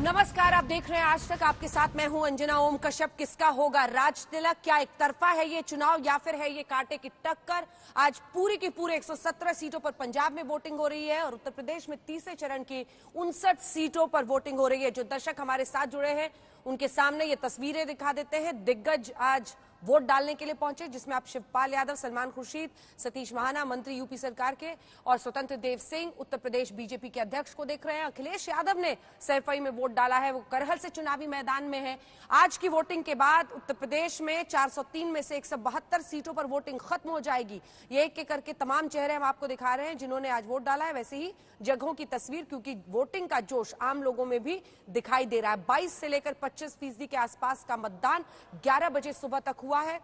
नमस्कार, आप देख रहे हैं आज तक। आपके साथ मैं हूं अंजना ओम कश्यप। किसका होगा राज तिलक? क्या एक तरफा है ये चुनाव या फिर है ये कांटे की टक्कर? आज पूरी की पूरे 117 सीटों पर पंजाब में वोटिंग हो रही है और उत्तर प्रदेश में तीसरे चरण की 59 सीटों पर वोटिंग हो रही है। जो दर्शक हमारे साथ जुड़े हैं उनके सामने ये तस्वीरें दिखा देते हैं। दिग्गज आज वोट डालने के लिए पहुंचे, जिसमें आप शिवपाल यादव, सलमान खुर्शीद, सतीश महाना, मंत्री यूपी सरकार के, और स्वतंत्र देव सिंह उत्तर प्रदेश बीजेपी के अध्यक्ष को देख रहे हैं। अखिलेश यादव ने सैफई में वोट डाला है, वो करहल से चुनावी मैदान में है। आज की वोटिंग के बाद उत्तर प्रदेश में 403 में से 172 सीटों पर वोटिंग खत्म हो जाएगी। ये एक एक करके तमाम चेहरे हम आपको दिखा रहे हैं जिन्होंने आज वोट डाला है। वैसे ही जगहों की तस्वीर, क्योंकि वोटिंग का जोश आम लोगों में भी दिखाई दे रहा है। 22 से लेकर 25% के आसपास का मतदान 11 बजे सुबह तक हुआ है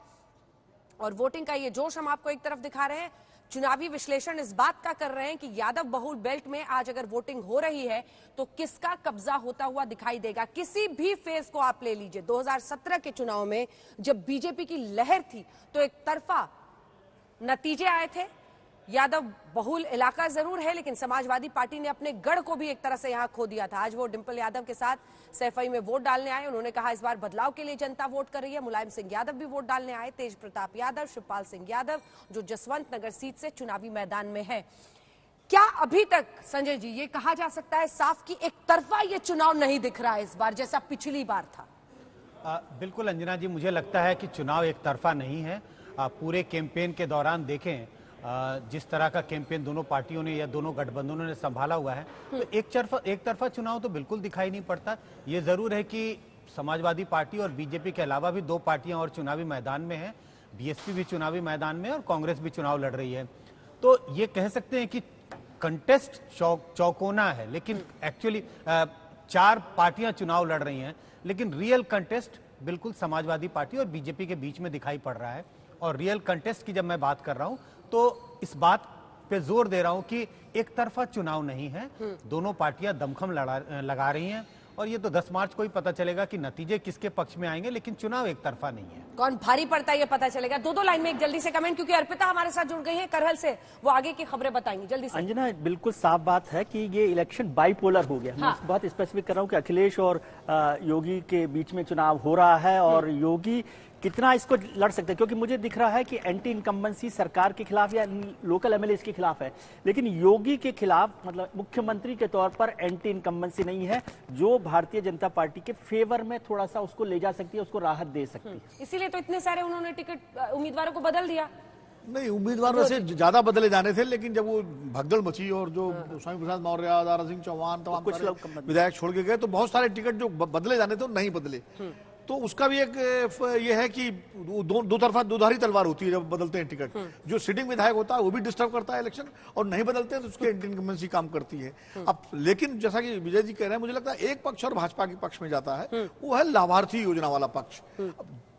और वोटिंग का ये जोश हम आपको एक तरफ दिखा रहे हैं। चुनावी विश्लेषण इस बात का कर रहे हैं कि यादव बहुल बेल्ट में आज अगर वोटिंग हो रही है तो किसका कब्जा होता हुआ दिखाई देगा। किसी भी फेज को आप ले लीजिए, 2017 के चुनाव में जब बीजेपी की लहर थी तो एक तरफा नतीजे आए थे। यादव बहुल इलाका जरूर है, लेकिन समाजवादी पार्टी ने अपने गढ़ को भी एक तरह से यहां खो दिया था। आज वो डिंपल यादव के साथ सैफई में वोट डालने आए। उन्होंने कहा इस बार बदलाव के लिए जनता वोट कर रही है। मुलायम सिंह यादव भी वोट डालने आए, तेज प्रताप यादव, शिवपाल सिंह यादव जो जसवंत नगर सीट से चुनावी मैदान में है। क्या अभी तक संजय जी ये कहा जा सकता है साफ कि एक तरफा ये चुनाव नहीं दिख रहा है इस बार जैसा पिछली बार था? बिल्कुल अंजना जी, मुझे लगता है कि चुनाव एक तरफा नहीं है। पूरे कैंपेन के दौरान देखें जिस तरह का कैंपेन दोनों पार्टियों ने या दोनों गठबंधनों ने संभाला हुआ है, तो एक तरफा चुनाव तो बिल्कुल दिखाई नहीं पड़ता। ये जरूर है कि समाजवादी पार्टी और बीजेपी के अलावा भी 2 पार्टियां और चुनावी मैदान में हैं। बीएसपी भी चुनावी मैदान में है और कांग्रेस भी चुनाव लड़ रही है। तो ये कह सकते हैं कि कंटेस्ट चौकोना है, लेकिन एक्चुअली 4 पार्टियां चुनाव लड़ रही हैं, लेकिन रियल कंटेस्ट बिल्कुल समाजवादी पार्टी और बीजेपी के बीच में दिखाई पड़ रहा है। और रियल कंटेस्ट की जब मैं बात कर रहा हूं तो इस बात पे जोर दे रहा हूं कि एक तरफा चुनाव नहीं है। दोनों पार्टियां दमखम लगा रही हैं और ये तो 10 मार्च को ही पता चलेगा कि नतीजे किसके पक्ष में आएंगे, लेकिन चुनाव एक तरफा नहीं है। कौन भारी पड़ता है ये पता चलेगा। दो लाइन में एक जल्दी से कमेंट, क्योंकि अर्पिता हमारे साथ जुड़ गई है करहल से, वो आगे की खबरें बताएंगी जल्दी से। अंजना, बिल्कुल साफ बात है कि ये इलेक्शन बाइपोलर हो गया। मैं इस बात स्पेसिफिक कर रहा हूँ कि अखिलेश और योगी के बीच में चुनाव हो रहा है और योगी कितना इसको लड़ सकते हैं, क्योंकि मुझे दिख रहा है कि एंटी इनकम्बेंसी सरकार के खिलाफ या लोकल एमएलए के खिलाफ है, लेकिन योगी के खिलाफ मतलब मुख्यमंत्री के तौर पर एंटी इनकम्बेंसी नहीं है, जो भारतीय जनता पार्टी के फेवर में थोड़ा सा उसको ले जा सकती है, उसको राहत दे सकती है। इसीलिए तो इतने सारे उन्होंने टिकट उम्मीदवारों को बदल दिया। नहीं, उम्मीदवारों से ज्यादा बदले जाने थे, लेकिन जब वो भगदड़ मची और जो स्वामी प्रसाद मौर्य, दारा सिंह चौहान, तमाम कुछ विधायक छोड़ के गए, तो बहुत सारे टिकट जो बदले जाने थे वो नहीं बदले। तो उसका भी एक ये है कि दोधारी तलवार होती है जब बदलते हैं टिकट। जो सिटिंग विधायक होता है वो भी डिस्टर्ब करता है इलेक्शन, और नहीं बदलते हैं तो उसके इनकम्बेंसी काम करती है। अब लेकिन जैसा कि विजय जी कह रहे हैं, मुझे लगता है एक पक्ष और भाजपा के पक्ष में जाता है, वो है लाभार्थी योजना वाला पक्ष।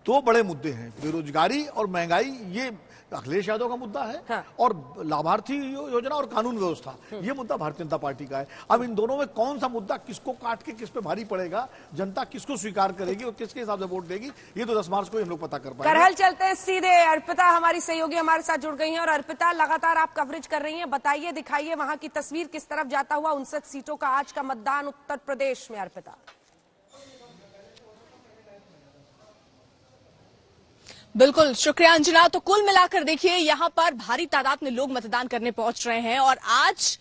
2 बड़े मुद्दे हैं, बेरोजगारी और महंगाई, ये अखिलेश यादव का मुद्दा है। हाँ। और लाभार्थी योजना और कानून व्यवस्था, ये मुद्दा भारतीय जनता पार्टी का है। अब इन दोनों में कौन सा मुद्दा किसको काट के किस पे भारी पड़ेगा, जनता किसको स्वीकार करेगी और किसके हिसाब से वोट देगी, ये तो 10 मार्च को ही हम लोग पता कर पाएंगे। करहल चलते हैं सीधे। अर्पिता हमारी सहयोगी हमारे साथ जुड़ गई हैं, और अर्पिता लगातार आप कवरेज कर रही हैं, बताइए, दिखाइए वहां की तस्वीर किस तरफ जाता हुआ 59 सीटों का आज का मतदान उत्तर प्रदेश में। अर्पिता, बिल्कुल शुक्रिया अंजना। तो कुल मिलाकर देखिए यहां पर भारी तादाद में लोग मतदान करने पहुंच रहे हैं और आज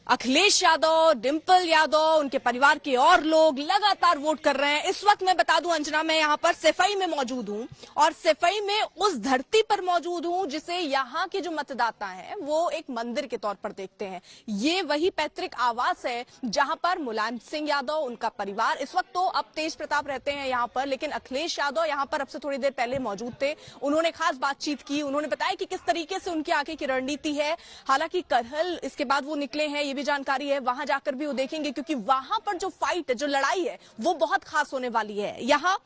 अखिलेश यादव, डिंपल यादव, उनके परिवार के और लोग लगातार वोट कर रहे हैं। इस वक्त मैं बता दूं अंजना, मैं यहां पर सैफई में मौजूद हूं और सैफई में उस धरती पर मौजूद हूं जिसे यहां के जो मतदाता हैं वो एक मंदिर के तौर पर देखते हैं। ये वही पैतृक आवास है जहां पर मुलायम सिंह यादव, उनका परिवार, इस वक्त तो अब तेज प्रताप रहते हैं यहां पर, लेकिन अखिलेश यादव यहां पर अब से थोड़ी देर पहले मौजूद थे। उन्होंने खास बातचीत की, उन्होंने बताया कि किस तरीके से उनकी आगे की रणनीति है। हालांकि करहल इसके बाद वो निकले हैं, ये भी जानकारी है, वहां जाकर भी वो देखेंगे, क्योंकि वहां पर जो फाइट है, जो लड़ाई है, वो बहुत खास होने वाली है। यहां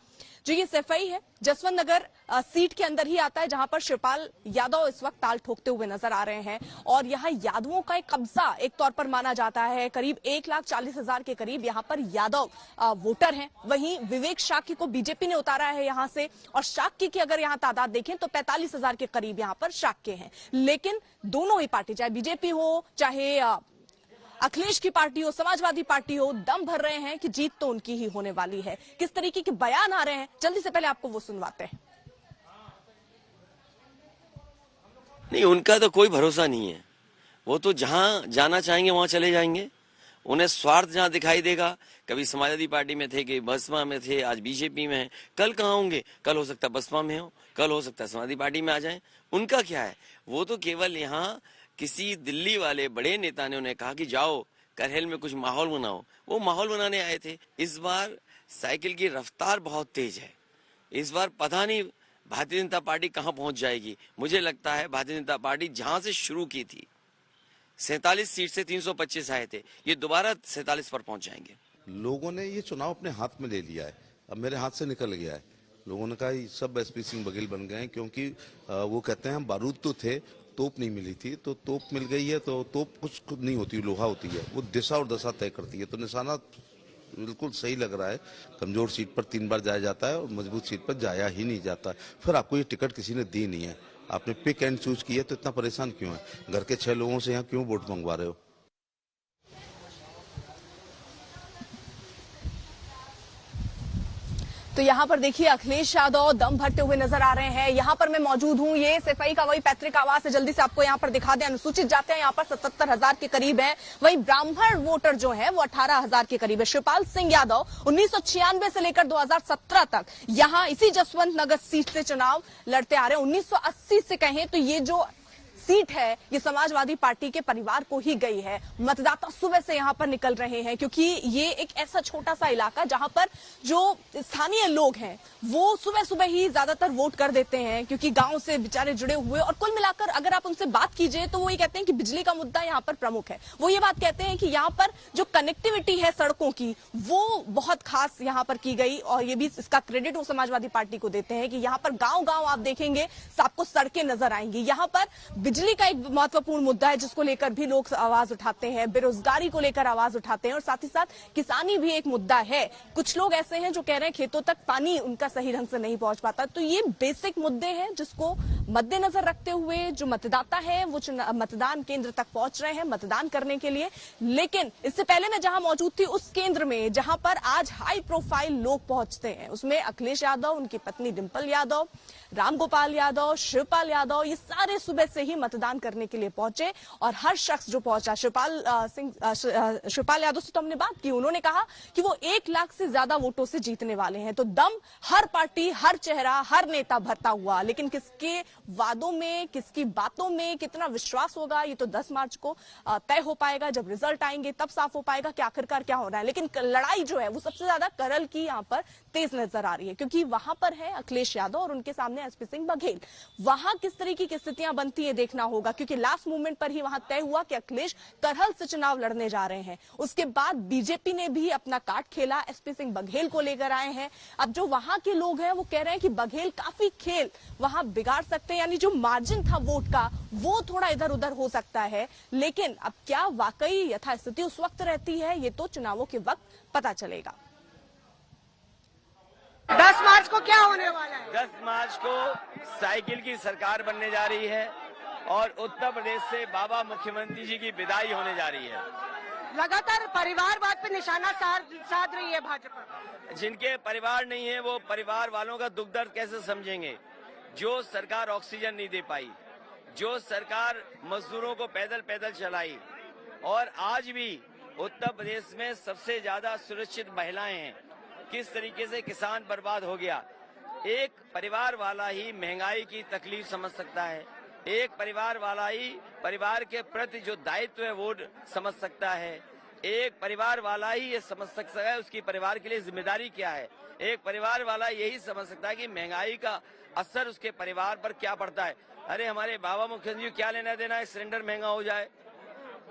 जो ये सैफई है जसवंत नगर सीट के अंदर ही आता है, जहां पर शिवपाल यादव इस वक्त ताल ठोकते हुए नजर आ रहे हैं और यहां यादवों का एक कब्जा एक तौर पर माना जाता है। करीब 1,40,000 के करीब यहां पर यादव वोटर हैं। वहीं विवेक शाक्य को बीजेपी ने उतारा है यहां से, और शाक्य की अगर यहां तादाद देखें तो 45,000 के करीब यहां पर शाक्य हैं। लेकिन दोनों ही पार्टी, चाहे बीजेपी हो चाहे अखिलेश की पार्टी हो, समाजवादी पार्टी हो, दम भर रहे हैं कि जीत तो उनकी ही होने वाली है। किस तरीके के बयान आ रहे हैं, जल्दी से पहले आपको वो सुनवाते हैं। नहीं, उनका तो कोई भरोसा नहीं है। वो तो जहां जाना चाहेंगे वहां चले जाएंगे। उन्हें स्वार्थ जहां दिखाई देगा, कभी समाजवादी पार्टी में थे, कभी बसपा में थे, आज बीजेपी में है, कल कहां होंगे? कल हो सकता है बसपा में हो, कल हो सकता है समाजवादी पार्टी में आ जाएं। उनका क्या है? वो तो केवल यहाँ किसी दिल्ली वाले बड़े नेता ने उन्हें कहा कि जाओ करहल में कुछ माहौल बनाओ, वो माहौल बनाने आए थे। इस बार साइकिल की रफ्तार बहुत तेज है। इस बार पता नहीं भारतीय जनता पार्टी कहां पहुंच जाएगी। मुझे लगता है भारतीय जनता पार्टी जहां से शुरू की थी, 47 सीट से 325 आए थे, ये दोबारा 47 पर पहुंच जाएंगे। लोगों ने ये चुनाव अपने हाथ में ले लिया है, अब मेरे हाथ से निकल गया है। लोगों ने कहा ये सब एसपी सिंह बघेल बन गए हैं, क्योंकि वो कहते हैं हम बारूद तो थे, तोप नहीं मिली थी, तो तोप मिल गई है। तो तोप कुछ नहीं होती, लोहा होती है, वो दिशा और दशा तय करती है। तो निशाना बिल्कुल सही लग रहा है। कमजोर सीट पर 3 बार जाया जाता है और मजबूत सीट पर जाया ही नहीं जाता। फिर आपको ये टिकट किसी ने दी नहीं है, आपने पिक एंड चूज किया, तो इतना परेशान क्यों है? घर के 6 लोगों से यहाँ क्यों वोट मंगवा रहे हो? तो यहाँ पर देखिए अखिलेश यादव दम भरते हुए नजर आ रहे हैं। यहाँ पर मैं मौजूद हूँ, ये सिपाही का वही पैतृक आवास है। जल्दी से आपको यहाँ पर दिखा दें, अनुसूचित जाते हैं यहाँ पर 77,000 के करीब है। वहीं ब्राह्मण वोटर जो है वो 18,000 के करीब है। शिवपाल सिंह यादव 1996 से लेकर 2017 तक यहाँ इसी जसवंत नगर सीट से चुनाव लड़ते आ रहे हैं। 1980 से कहें तो ये जो सीट है ये समाजवादी पार्टी के परिवार को ही गई है। मतदाता सुबह से यहाँ पर निकल रहे हैं, क्योंकि ये एक ऐसा छोटा सा इलाका जहां पर जो स्थानीय लोग हैं वो सुबह सुबह ही ज्यादातर वोट कर देते हैं, क्योंकि गांव से बेचारे जुड़े हुए। और कुल मिलाकर अगर आप उनसे बात कीजिए तो वो ये कहते हैं कि बिजली का मुद्दा यहाँ पर प्रमुख है। वो ये बात कहते हैं कि यहाँ पर जो कनेक्टिविटी है सड़कों की वो बहुत खास यहाँ पर की गई, और ये भी इसका क्रेडिट वो समाजवादी पार्टी को देते हैं कि यहाँ पर गांव गांव आप देखेंगे आपको सड़कें नजर आएंगी। यहाँ पर बिजली का एक महत्वपूर्ण मुद्दा है जिसको लेकर भी लोग आवाज उठाते हैं, बेरोजगारी को लेकर आवाज उठाते हैं, और साथ ही साथ किसानी भी एक मुद्दा है। कुछ लोग ऐसे हैं जो कह रहे हैं खेतों तक पानी उनका सही ढंग से नहीं पहुंच पाता। तो ये बेसिक मुद्दे हैं जिसको मद्देनजर रखते हुए जो मतदाता है वो मतदान केंद्र तक पहुंच रहे हैं मतदान करने के लिए। लेकिन इससे पहले मैं जहां मौजूद थी उस केंद्र में जहां पर आज हाई प्रोफाइल लोग पहुंचते हैं, उसमें अखिलेश यादव, उनकी पत्नी डिंपल यादव, रामगोपाल यादव, शिवपाल यादव, ये सारे सुबह से ही मतदान करने के लिए पहुंचे। और हर शख्स जो पहुंचा, शिवपाल यादव से तो हमने बात की, उन्होंने कहा कि वो 1 लाख से ज्यादा वोटों से जीतने वाले हैं। तो दम हर पार्टी, हर चेहरा, हर नेता भरता हुआ, लेकिन किसके वादों में, किसकी बातों में कितना विश्वास होगा ये तो 10 मार्च को तय हो पाएगा। जब रिजल्ट आएंगे तब साफ हो पाएगा कि आखिरकार क्या हो रहा है। लेकिन लड़ाई जो है वो सबसे ज्यादा करल की यहाँ पर तेज नजर आ रही है, क्योंकि वहां पर है अखिलेश यादव और उनके सामने एसपी सिंह बघेल। वहां किस तरीके की स्थितियां बनती है देखना होगा, क्योंकि लास्ट मोमेंट पर ही वहां तय हुआ कि अखिलेश करहल से चुनाव लड़ने जा रहे हैं। उसके बाद बीजेपी ने भी अपना कार्ड खेला, एसपी सिंह बघेल को लेकर आए हैं। अब जो वहां के लोग हैं वो कह रहे हैं कि बघेल काफी खेल वहां बिगाड़ सकते हैं, यानी जो मार्जिन था वोट का वो थोड़ा इधर उधर हो सकता है। लेकिन अब क्या वाकई यथास्थिति उस वक्त रहती है ये तो चुनावों के वक्त पता चलेगा। 10 मार्च को क्या होने वाला है? 10 मार्च को साइकिल की सरकार बनने जा रही है और उत्तर प्रदेश से बाबा मुख्यमंत्री जी की विदाई होने जा रही है। लगातार परिवारवाद पे निशाना साध रही है भाजपा। जिनके परिवार नहीं है वो परिवार वालों का दुख दर्द कैसे समझेंगे? जो सरकार ऑक्सीजन नहीं दे पाई, जो सरकार मजदूरों को पैदल पैदल चलाई, और आज भी उत्तर प्रदेश में सबसे ज्यादा सुरक्षित महिलाएं हैं। किस तरीके से किसान बर्बाद हो गया। एक परिवार वाला ही महंगाई की तकलीफ समझ सकता है, एक परिवार वाला ही परिवार के प्रति जो दायित्व है वो समझ सकता है, एक परिवार वाला ही ये समझ सकता है उसकी परिवार के लिए जिम्मेदारी क्या है। एक परिवार वाला यही समझ सकता है कि महंगाई का असर उसके परिवार पर क्या पड़ता है। अरे हमारे बाबा मुख्यमंत्री क्या लेना देना है सिलेंडर महंगा हो जाए,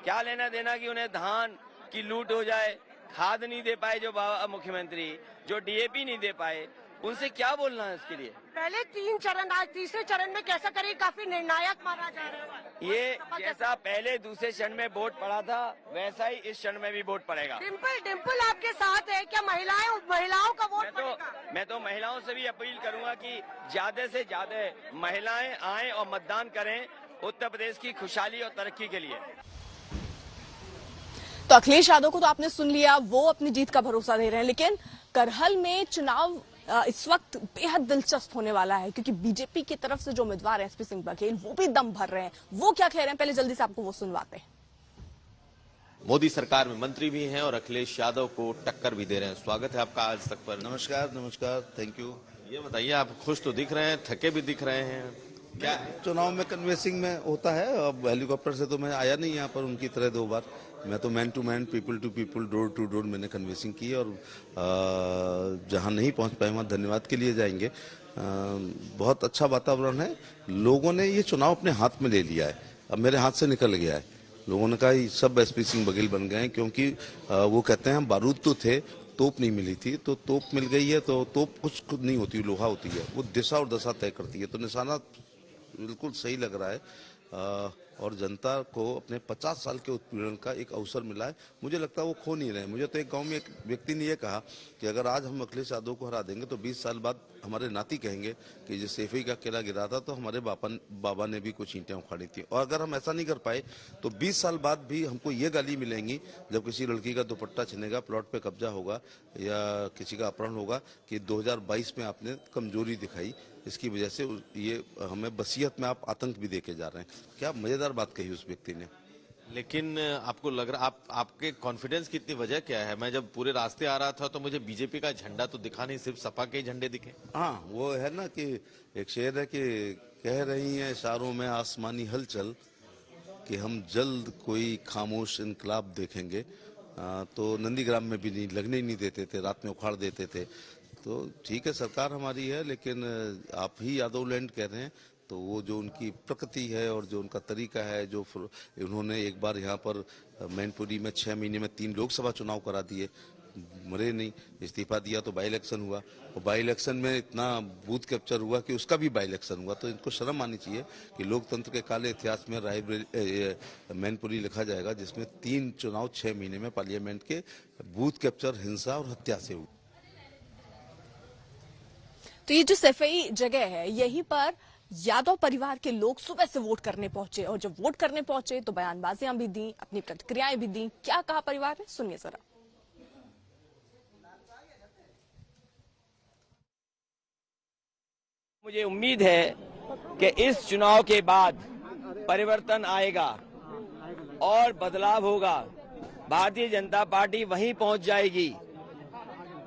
क्या लेना देना कि उन्हें धान की लूट हो जाए, खाद नहीं दे पाए जो बाबा मुख्यमंत्री, जो डीएपी नहीं दे पाए, उनसे क्या बोलना है उसके लिए। पहले 3 चरण, आज तीसरे चरण में कैसा करें काफी निर्णायक माना जा रहा है। ये जैसा पहले दूसरे चरण में वोट पड़ा था वैसा ही इस चरण में भी वोट पड़ेगा। डिंपल आपके साथ है क्या? महिलाओं का वोट पड़ेगा? मैं तो महिलाओं से भी अपील करूंगा कि ज्यादा से ज्यादा महिलाएं आएं और मतदान करें उत्तर प्रदेश की खुशहाली और तरक्की के लिए। तो अखिलेश यादव को तो आपने सुन लिया, वो अपनी जीत का भरोसा दे रहे हैं, लेकिन करहल में चुनाव इस वक्त बेहद दिलचस्प होने वाला है, क्योंकि बीजेपी की तरफ से जो उम्मीदवार है एसपी सिंह बघेल, वो भी दम भर रहे हैं। वो क्या कह रहे हैं, पहले जल्दी से आपको वो सुनवाते हैं। मोदी सरकार में मंत्री भी हैं और अखिलेश यादव को टक्कर भी दे रहे हैं। स्वागत है आपका आज तक पर। नमस्कार नमस्कार, थैंक यू। ये बताइए, आप खुश तो दिख रहे हैं, थके भी दिख रहे हैं, क्या चुनाव में कन्वेंसिंग में होता है। अब हेलीकॉप्टर से तो मैं आया नहीं यहाँ पर उनकी तरह 2 बार। मैं तो man to man, people to people, door to door मैंने कन्वेंसिंग की और जहाँ नहीं पहुँच पाए वहाँ धन्यवाद के लिए जाएंगे। बहुत अच्छा वातावरण है। लोगों ने ये चुनाव अपने हाथ में ले लिया है, अब मेरे हाथ से निकल गया है। लोगों ने कहा सब एसपी सिंह बघेल बन गए हैं, क्योंकि वो कहते हैं बारूद तो थे, तोप नहीं मिली थी, तो तोप मिल गई है। तो तोप कुछ नहीं होती, लोहा होती है, वो दिशा और दशा तय करती है। तो निशाना बिल्कुल सही लग रहा है और जनता को अपने 50 साल के उत्पीड़न का एक अवसर मिला है। मुझे लगता है वो खो नहीं रहे। मुझे तो एक गांव में एक व्यक्ति ने यह कहा कि अगर आज हम अखिलेश यादव को हरा देंगे तो 20 साल बाद हमारे नाती कहेंगे कि जो सेफई का किला गिरा था तो हमारे बाबा ने भी कुछ ईंटें उखाड़ी थी। और अगर हम ऐसा नहीं कर पाए तो 20 साल बाद भी हमको ये गाली मिलेंगी जब किसी लड़की का दुपट्टा छिनेगा, प्लॉट पे कब्जा होगा या किसी का अपहरण होगा कि 2022 में आपने कमजोरी दिखाई, इसकी वजह से ये हमें वसीयत में आप आतंक भी देके जा रहे हैं। क्या मजेदार बात कही उस व्यक्ति ने। लेकिन आपको लग रहा, आपके कॉन्फिडेंस की इतनी वजह क्या है? मैं जब पूरे रास्ते आ रहा था तो मुझे बीजेपी का झंडा तो दिखा नहीं, सिर्फ सपा के झंडे दिखे। हाँ, वो है ना कि एक शेर है कि कह रही है इशारों में आसमानी हलचल कि हम जल्द कोई खामोश इनकलाब देखेंगे। तो नंदीग्राम में भी नहीं लगने ही नहीं देते थे, रात में उखाड़ देते थे। तो ठीक है, सरकार हमारी है, लेकिन आप ही यादव लैंड कह रहे हैं तो वो जो उनकी प्रकृति है और जो उनका तरीका है, जो उन्होंने एक बार यहाँ पर मैनपुरी में 6 महीने में 3 लोकसभा चुनाव करा दिए, मरे नहीं, इस्तीफा दिया तो बाई इलेक्शन हुआ और बाई इलेक्शन में इतना बूथ कैप्चर हुआ कि उसका भी बाई इलेक्शन हुआ। तो इनको शर्म आनी चाहिए कि लोकतंत्र के काले इतिहास में मैनपुरी लिखा जाएगा जिसमें 3 चुनाव 6 महीने में पार्लियामेंट के बूथ कैप्चर, हिंसा और हत्या से हुई। तो ये जो सफाई जगह है, यहीं पर यादव परिवार के लोग सुबह से वोट करने पहुंचे और जब वोट करने पहुंचे तो बयानबाजियां भी दी, अपनी प्रतिक्रियाएं भी दी। क्या कहा परिवार ने, सुनिए जरा। मुझे उम्मीद है कि इस चुनाव के बाद परिवर्तन आएगा और बदलाव होगा। भारतीय जनता पार्टी वहीं पहुंच जाएगी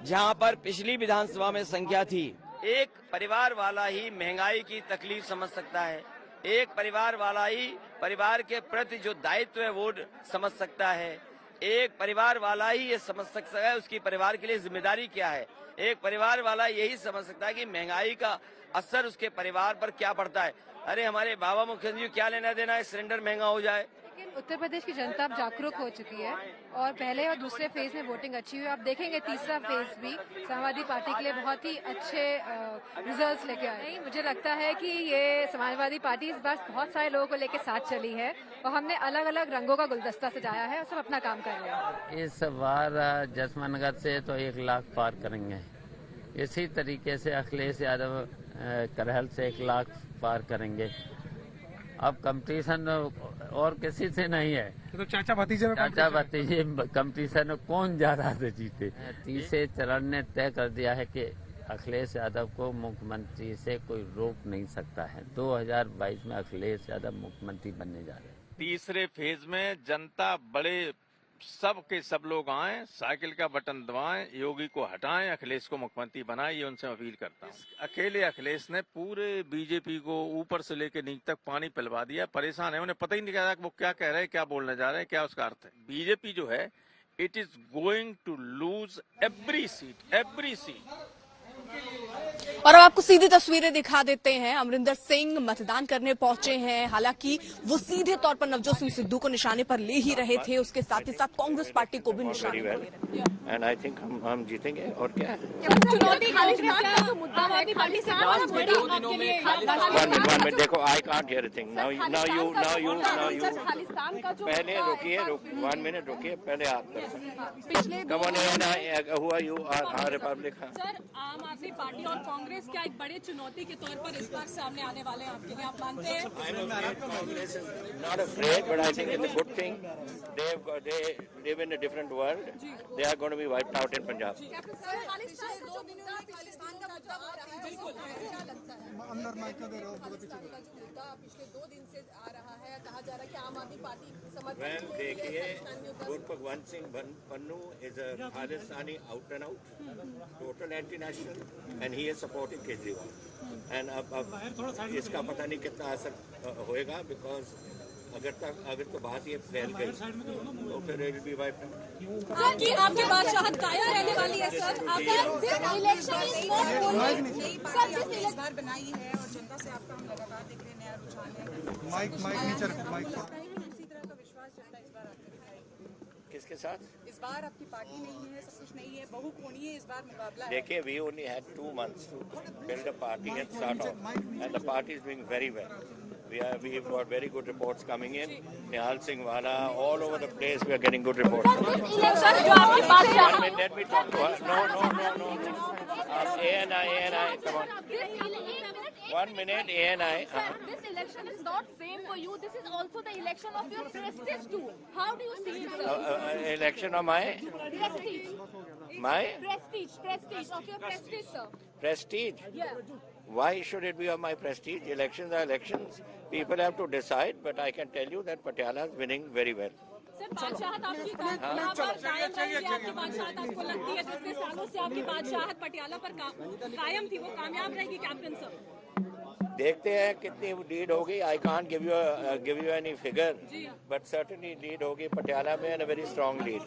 जहां पर पिछली विधानसभा में संख्या थी। एक परिवार वाला ही महंगाई की तकलीफ समझ सकता है, एक परिवार वाला ही परिवार के प्रति जो दायित्व है वो समझ सकता है, एक परिवार वाला ही ये समझ सकता है उसकी परिवार के लिए जिम्मेदारी क्या है, एक परिवार वाला यही समझ सकता है कि महंगाई का असर उसके परिवार पर क्या पड़ता है। अरे हमारे बाबा मुख्यमंत्री क्या लेना देना है सिलेंडर महंगा हो जाए। लेकिन उत्तर प्रदेश की जनता अब जागरूक हो चुकी है और पहले और दूसरे फेज में वोटिंग अच्छी हुई। आप देखेंगे तीसरा फेज भी समाजवादी पार्टी के लिए बहुत ही अच्छे रिजल्ट्स लेके आए। मुझे लगता है कि ये समाजवादी पार्टी इस बार बहुत सारे लोगों को लेकर साथ चली है और हमने अलग अलग रंगों का गुलदस्ता सजाया है और सब अपना काम कर रहे हैं। इस बार जसमनगर से तो 1 लाख पार करेंगे। इसी तरीके से अखिलेश यादव करहल से 1 लाख पार करेंगे। अब कंपटीशन और किसी से नहीं है, तो चाचा भतीजे कंपटीशन में कौन ज्यादा से जीते। तीसरे चरण ने तय कर दिया है कि अखिलेश यादव को मुख्यमंत्री से कोई रोक नहीं सकता है। 2022 में अखिलेश यादव मुख्यमंत्री बनने जा रहे हैं। तीसरे फेज में जनता बड़े सब के सब लोग आए, साइकिल का बटन दबाएं, योगी को हटाएं, अखिलेश को मुख्यमंत्री बनाएं, ये उनसे अपील करता हूं। अकेले अखिलेश ने पूरे बीजेपी को ऊपर से लेकर नीचे तक पानी पिलवा दिया। परेशान है, उन्हें पता ही नहीं चला कि वो क्या कह रहे हैं, क्या बोलने जा रहे हैं, क्या उसका अर्थ है। बीजेपी जो है it is going to lose every seat. और अब आपको सीधी तस्वीरें दिखा देते हैं। अमरिंदर सिंह मतदान करने पहुंचे हैं। हालांकि वो सीधे तौर पर नवजोत सिंह सिद्धू को निशाने पर ले ही रहे थे, उसके साथ ही साथ कांग्रेस पार्टी को भी निशाने पर ले रहे थे। एंड आई थिंक हम जीतेंगे। और क्या है देखो, I can't hear a thing. Now you पहले रुकिए, 1 मिनट रुकिए, पहले आप come on. Who are you? Are Republic. Aadmi party और कांग्रेस क्या एक बड़े चुनौती के तौर पर इस बार सामने आने वाले हैं आपके लिए, आप मानते हैं? Congress is not afraid, but I think it's a good thing. They live in a different world. They are going to be wiped out in Punjab. अंदर माइक दे रहे हो पिछले 2 दिन से आ रहा है, कहा जा रहा है कि आम आदमी पार्टी Well, देखिए, Gurpagwant Singh Pannu is a Rajasthani out and out, total anti-national, and he is supporting Kejriwal. And अब इसका पता नहीं कितना असर होएगा, because अगर तो बात ये फैल गई तो फिर it will be wiped out. आपकी बादशाहत कायम रहने वाली है सर? इस बार बनाई है और जनता से आपका हम लगातार देख रहे हैं, नया रुझान है। माइक नीचे रखो, माइक इसी तरह का विश्वास जनता इस बार आपको दिखाएगी। किसके साथ? इस बार आपकी पार्टी नहीं है, सब कुछ नहीं है, बहुकोणीय इस बार मुकाबला है। देखिए, we only had 2 months to build a party and start off, and the party is doing very well. We've got very good reports coming in. Nihal Singh Wala, all over the place, we are getting good reports. One minute, let me talk to her. No. ANI, come on. 1 minute, ANI. This election is not same for you. This is also the election of your prestige too. How do you see it, sir? Election of my? Prestige. My? Prestige of your prestige, sir. Prestige? Yeah. Why should it be of my prestige? Elections are elections. People have to decide, but I can tell you that Patiala is winning very well. Sir, बादशाहत आपकी यहाँ पर कायम रहेगी, आपकी बादशाहत आपको लगती है जितने सालों से आपकी बादशाहत पटियाला पर कायम थी, वो कामयाब रहेगी कैप्टन सर? देखते हैं कितनी लीड होगी. I can't give you any figure, but certainly lead होगी पटियाला में, and a very strong lead.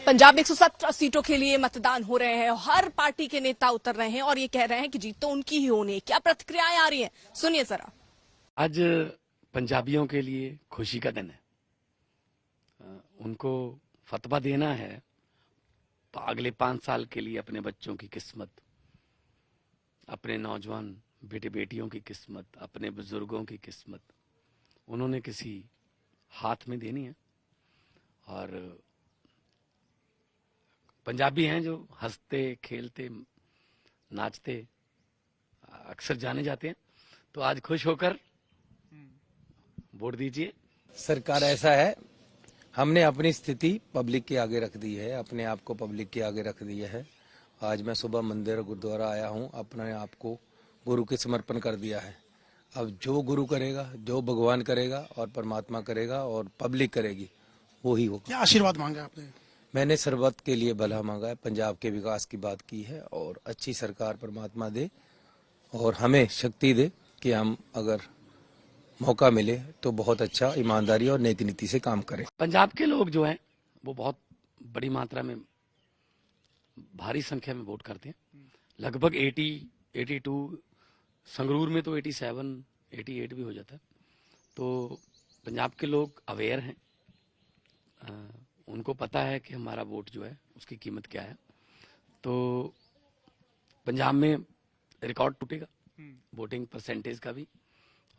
Punjab में 117 सीटों के लिए मतदान हो रहे हैं, हर पार्टी के नेता उतर रहे हैं और ये कह रहे हैं कि जीत तो उनकी ही होनी है। क्या प्रतिक्रियाएं आ रही हैं, सुनिए जरा। आज पंजाबियों के लिए खुशी का दिन है, उनको फतवा देना है अगले 5 साल के लिए अपने बच्चों की किस्मत, अपने नौजवान बेटे बेटियों की किस्मत, अपने बुजुर्गों की किस्मत उन्होंने किसी हाथ में देनी है। और पंजाबी हैं जो हंसते खेलते नाचते अक्सर जाने जाते हैं, तो आज खुश होकर वोट दीजिए। सरकार ऐसा है, हमने अपनी स्थिति पब्लिक के आगे रख दी है, अपने आप को पब्लिक के आगे रख दिया है। आज मैं सुबह मंदिर गुरुद्वारा आया हूँ, अपने आप को गुरु के समर्पण कर दिया है। अब जो गुरु करेगा, जो भगवान करेगा और परमात्मा करेगा और पब्लिक करेगी, वो ही होगा। क्या आशीर्वाद मांगा आपने? मैंने सरबत के लिए भला मांगा है, पंजाब के विकास की बात की है और अच्छी सरकार परमात्मा दे और हमें शक्ति दे कि हम अगर मौका मिले तो बहुत अच्छा ईमानदारी और नेक नीति से काम करें। पंजाब के लोग जो हैं वो बहुत बड़ी मात्रा में भारी संख्या में वोट करते हैं, लगभग 82, संगरूर में तो 87, 88 भी हो जाता है। तो पंजाब के लोग अवेयर हैं, उनको पता है कि हमारा वोट जो है उसकी कीमत क्या है। तो पंजाब में रिकॉर्ड टूटेगा वोटिंग परसेंटेज का भी,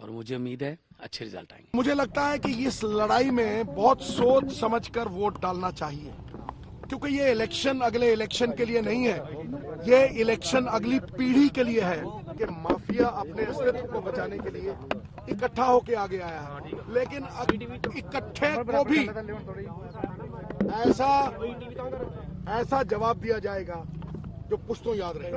और मुझे उम्मीद है अच्छे रिजल्ट आएंगे। मुझे लगता है कि इस लड़ाई में बहुत सोच समझकर वोट डालना चाहिए, क्योंकि ये इलेक्शन अगले इलेक्शन के लिए नहीं है, ये इलेक्शन अगली पीढ़ी के लिए है कि माफिया अपने अस्तित्व को बचाने के लिए इकट्ठा होके आगे आया है। लेकिन इकट्ठे को भी ऐसा जवाब दिया जाएगा जो पुश्तों याद रहे।